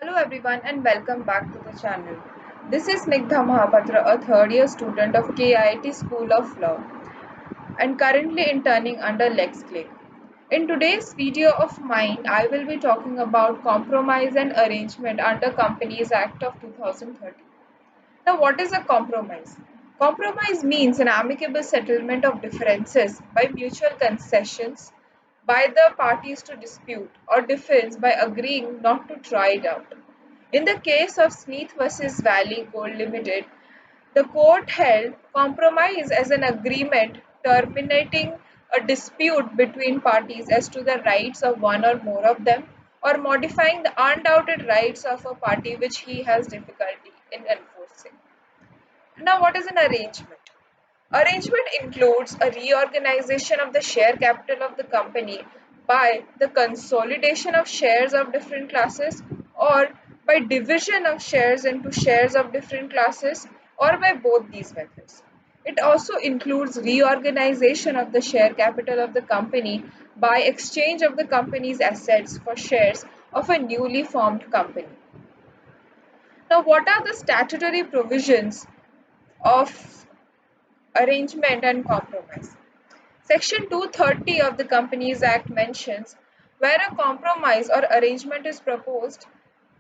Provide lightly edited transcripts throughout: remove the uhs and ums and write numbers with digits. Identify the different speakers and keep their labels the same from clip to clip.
Speaker 1: Hello everyone and welcome back to the channel. This is Snigdha Mahapatra, a third year student of KIT School of Law and currently interning under LexClick. In today's video of mine, I will be talking about compromise and arrangement under Companies Act of 2013. Now, what is a compromise? Compromise means an amicable settlement of differences by mutual concessions by the parties to dispute or defense by agreeing not to try it out. In the case of Smith versus Valley Gold Limited, the court held compromise as an agreement terminating a dispute between parties as to the rights of one or more of them, or modifying the undoubted rights of a party which he has difficulty in enforcing. Now, what is an arrangement? Arrangement includes a reorganization of the share capital of the company by the consolidation of shares of different classes, or by division of shares into shares of different classes, or by both these methods. It also includes reorganization of the share capital of the company by exchange of the company's assets for shares of a newly formed company. Now, what are the statutory provisions of arrangement and compromise? Section 230 of the Companies Act mentions where a compromise or arrangement is proposed,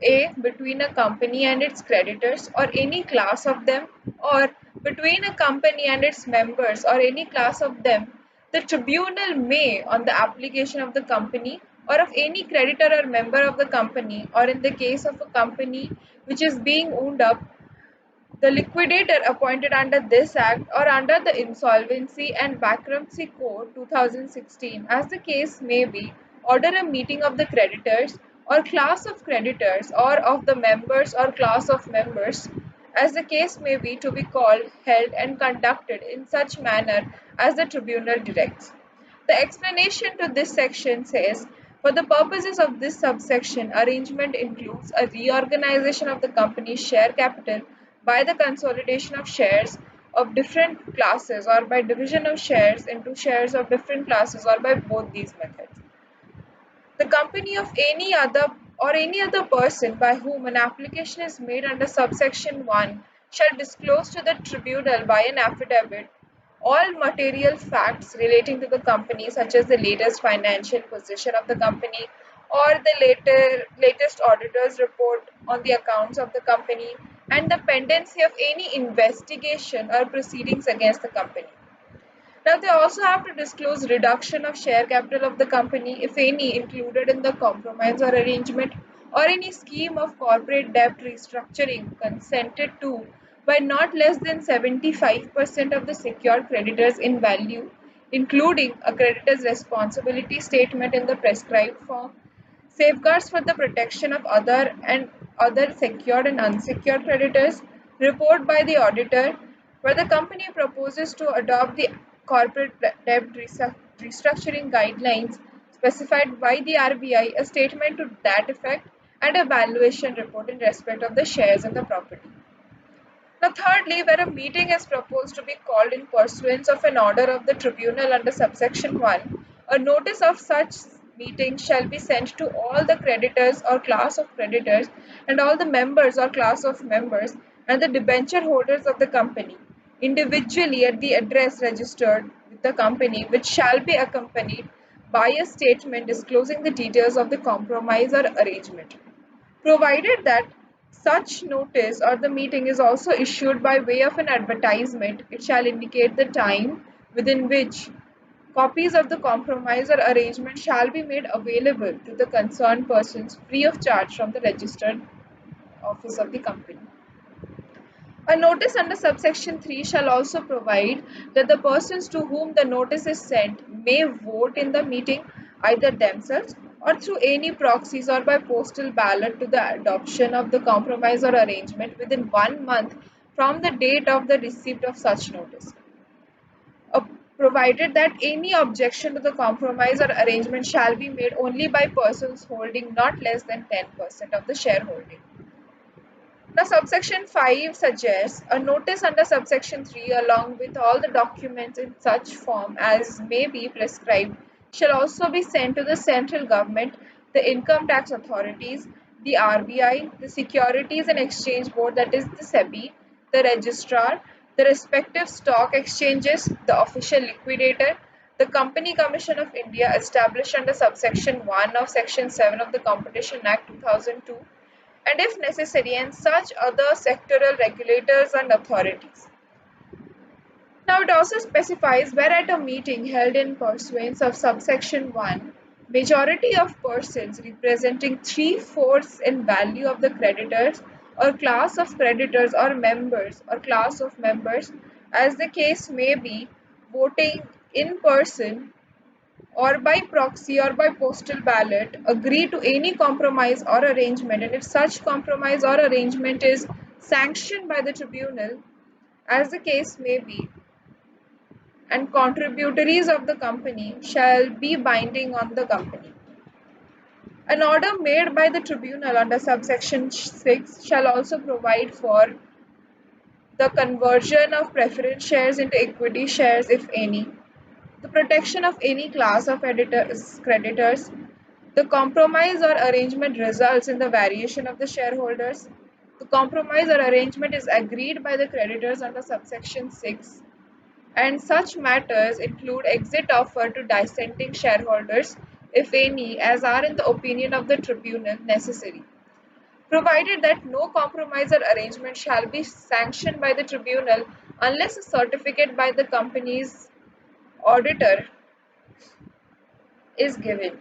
Speaker 1: A. Between a company and its creditors or any class of them, or between a company and its members or any class of them, the tribunal may, on the application of the company or of any creditor or member of the company, or in the case of a company which is being wound up, the liquidator appointed under this Act or under the Insolvency and Bankruptcy Code 2016, as the case may be, order a meeting of the creditors or class of creditors or of the members or class of members, as the case may be, to be called, held, and conducted in such manner as the tribunal directs. The explanation to this section says, for the purposes of this subsection, arrangement includes a reorganization of the company's share capital by the consolidation of shares of different classes, or by division of shares into shares of different classes, or by both these methods. The company of any other or any other person by whom an application is made under subsection 1 shall disclose to the tribunal by an affidavit all material facts relating to the company, such as the latest financial position of the company or the latest auditor's report on the accounts of the company, and the pendency of any investigation or proceedings against the company. Now, they also have to disclose reduction of share capital of the company, if any, included in the compromise or arrangement, or any scheme of corporate debt restructuring consented to by not less than 75% of the secured creditors in value, including a creditor's responsibility statement in the prescribed form, safeguards for the protection of other secured and unsecured creditors, report by the auditor, where the company proposes to adopt the corporate debt restructuring guidelines specified by the RBI, a statement to that effect, and a valuation report in respect of the shares in the property. Now, thirdly, where a meeting is proposed to be called in pursuance of an order of the tribunal under subsection 1, a notice of such meeting shall be sent to all the creditors or class of creditors, and all the members or class of members, and the debenture holders of the company, individually at the address registered with the company, which shall be accompanied by a statement disclosing the details of the compromise or arrangement, provided that such notice or the meeting is also issued by way of an advertisement. It shall indicate the time within which copies of the compromise or arrangement shall be made available to the concerned persons free of charge from the registered office of the company. A notice under subsection 3 shall also provide that the persons to whom the notice is sent may vote in the meeting, either themselves or through any proxies or by postal ballot, to the adoption of the compromise or arrangement within 1 month from the date of the receipt of such notice, uh, provided that any objection to the compromise or arrangement shall be made only by persons holding not less than 10% of the shareholding. Now, subsection 5 suggests a notice under subsection 3, along with all the documents in such form as may be prescribed, shall also be sent to the central government, the income tax authorities, the RBI, the Securities and Exchange Board, that is the SEBI, the registrar, the respective stock exchanges, the official liquidator, the Company Commission of India established under subsection 1 of section 7 of the Competition Act 2002, and if necessary, and such other sectoral regulators and authorities. Now it also specifies where at a meeting held in pursuance of subsection 1, majority of persons representing 3/4 in value of the creditors or class of creditors or members or class of members, as the case may be, voting in person or by proxy or by postal ballot, agree to any compromise or arrangement, and if such compromise or arrangement is sanctioned by the tribunal, as the case may be, and contributories of the company shall be binding on the company. An order made by the tribunal under subsection 6 shall also provide for the conversion of preference shares into equity shares, if any, the protection of any class of creditors, the compromise or arrangement results in the variation of the shareholders, the compromise or arrangement is agreed by the creditors under subsection 6, and such matters include exit offer to dissenting shareholders, if any, as are in the opinion of the tribunal necessary, provided that no compromise or arrangement shall be sanctioned by the tribunal unless a certificate by the company's auditor is given.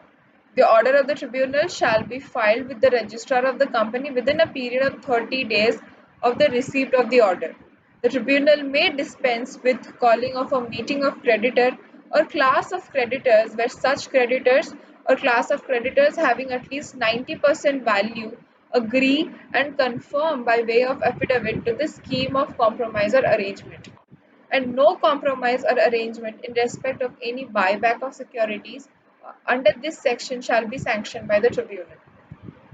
Speaker 1: The order of the tribunal shall be filed with the registrar of the company within a period of 30 days of the receipt of the order. The tribunal may dispense with calling of a meeting of creditor or class of creditors where such creditors or class of creditors having at least 90% value agree and confirm by way of affidavit to the scheme of compromise or arrangement, and no compromise or arrangement in respect of any buyback of securities under this section shall be sanctioned by the tribunal.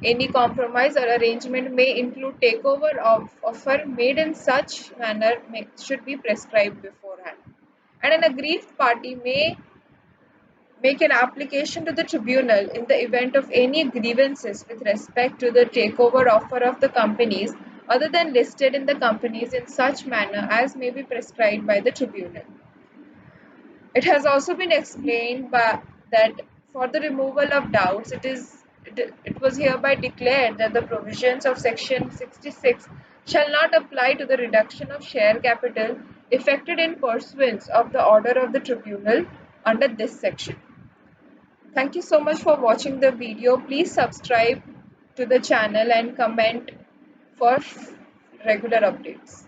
Speaker 1: Any compromise or arrangement may include takeover of offer made in such manner should be prescribed beforehand. And an aggrieved party may make an application to the tribunal in the event of any grievances with respect to the takeover offer of the companies other than listed in the companies in such manner as may be prescribed by the tribunal. It has also been explained that for the removal of doubts, it was hereby declared that the provisions of section 66 shall not apply to the reduction of share capital effected in pursuance of the order of the tribunal under this section. Thank you so much for watching the video. Please subscribe to the channel and comment for regular updates.